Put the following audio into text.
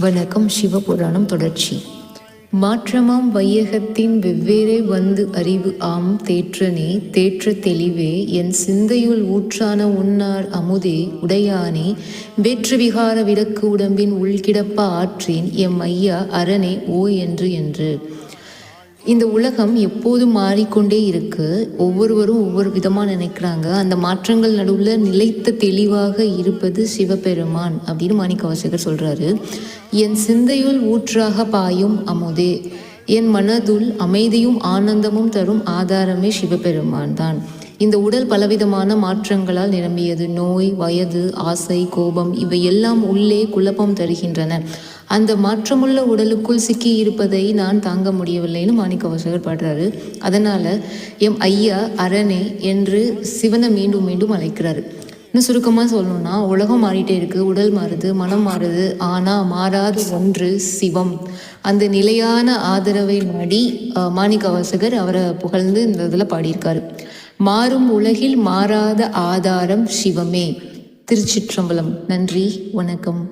வணக்கம். சிவபுராணம் தொடர்ச்சி. மாற்றமாம் வையகத்தின் வெவ்வேறே வந்து அறிவு ஆம் தேற்றனே தேற்ற தெளிவே என் சிந்தையுள் ஊற்றான உன்னார் அமுதே உடையானே வேற்று விகார விளக்கு உடம்பின் உள்கிடப்ப ஆற்றேன் எம் ஐயா அரணே ஓ என்று. இந்த உலகம் எப்போதும் மாறிக்கொண்டே இருக்கு. ஒவ்வொருவரும் ஒவ்வொரு விதமாக நினைக்கிறாங்க. அந்த மாற்றங்கள் நடுவில் நிலைத்த தெளிவாக இருப்பது சிவபெருமான் அப்படின்னு மாணிக்கவாசகர் சொல்கிறாரு. என் சிந்தையுள் ஊற்றாக பாயும் அமுதே, என் மனதுள் அமைதியும் ஆனந்தமும் தரும் ஆதாரமே சிவபெருமான் தான். இந்த உடல் பலவிதமான மாற்றங்களால் நிரம்பியது. நோய், வயது, ஆசை, கோபம் இவை எல்லாம் உள்ளே குழப்பம் தருகின்றன. அந்த மாற்றமுள்ள உடலுக்குள் சிக்கி இருப்பதை நான் தாங்க முடியவில்லைன்னு மாணிக்கவாசகர் பாடுறாரு. அதனால எம் ஐயா அரணே என்று சிவனை மீண்டும் மீண்டும் அழைக்கிறாரு. இன்னும் சுருக்கமாக சொல்லணும்னா, உலகம் மாறிட்டே இருக்கு, உடல் மாறுது, மனம் மாறுது, ஆனால் மாறாத ஒன்று சிவம். அந்த நிலையான ஆதரவை நாடி மாணிக்கவாசகர் அவரை புகழ்ந்து இந்த இதில் பாடியிருக்காரு. மாறும் உலகில் மாறாத ஆதாரம் சிவமே. திருச்சிற்றம்பலம். நன்றி, வணக்கம்.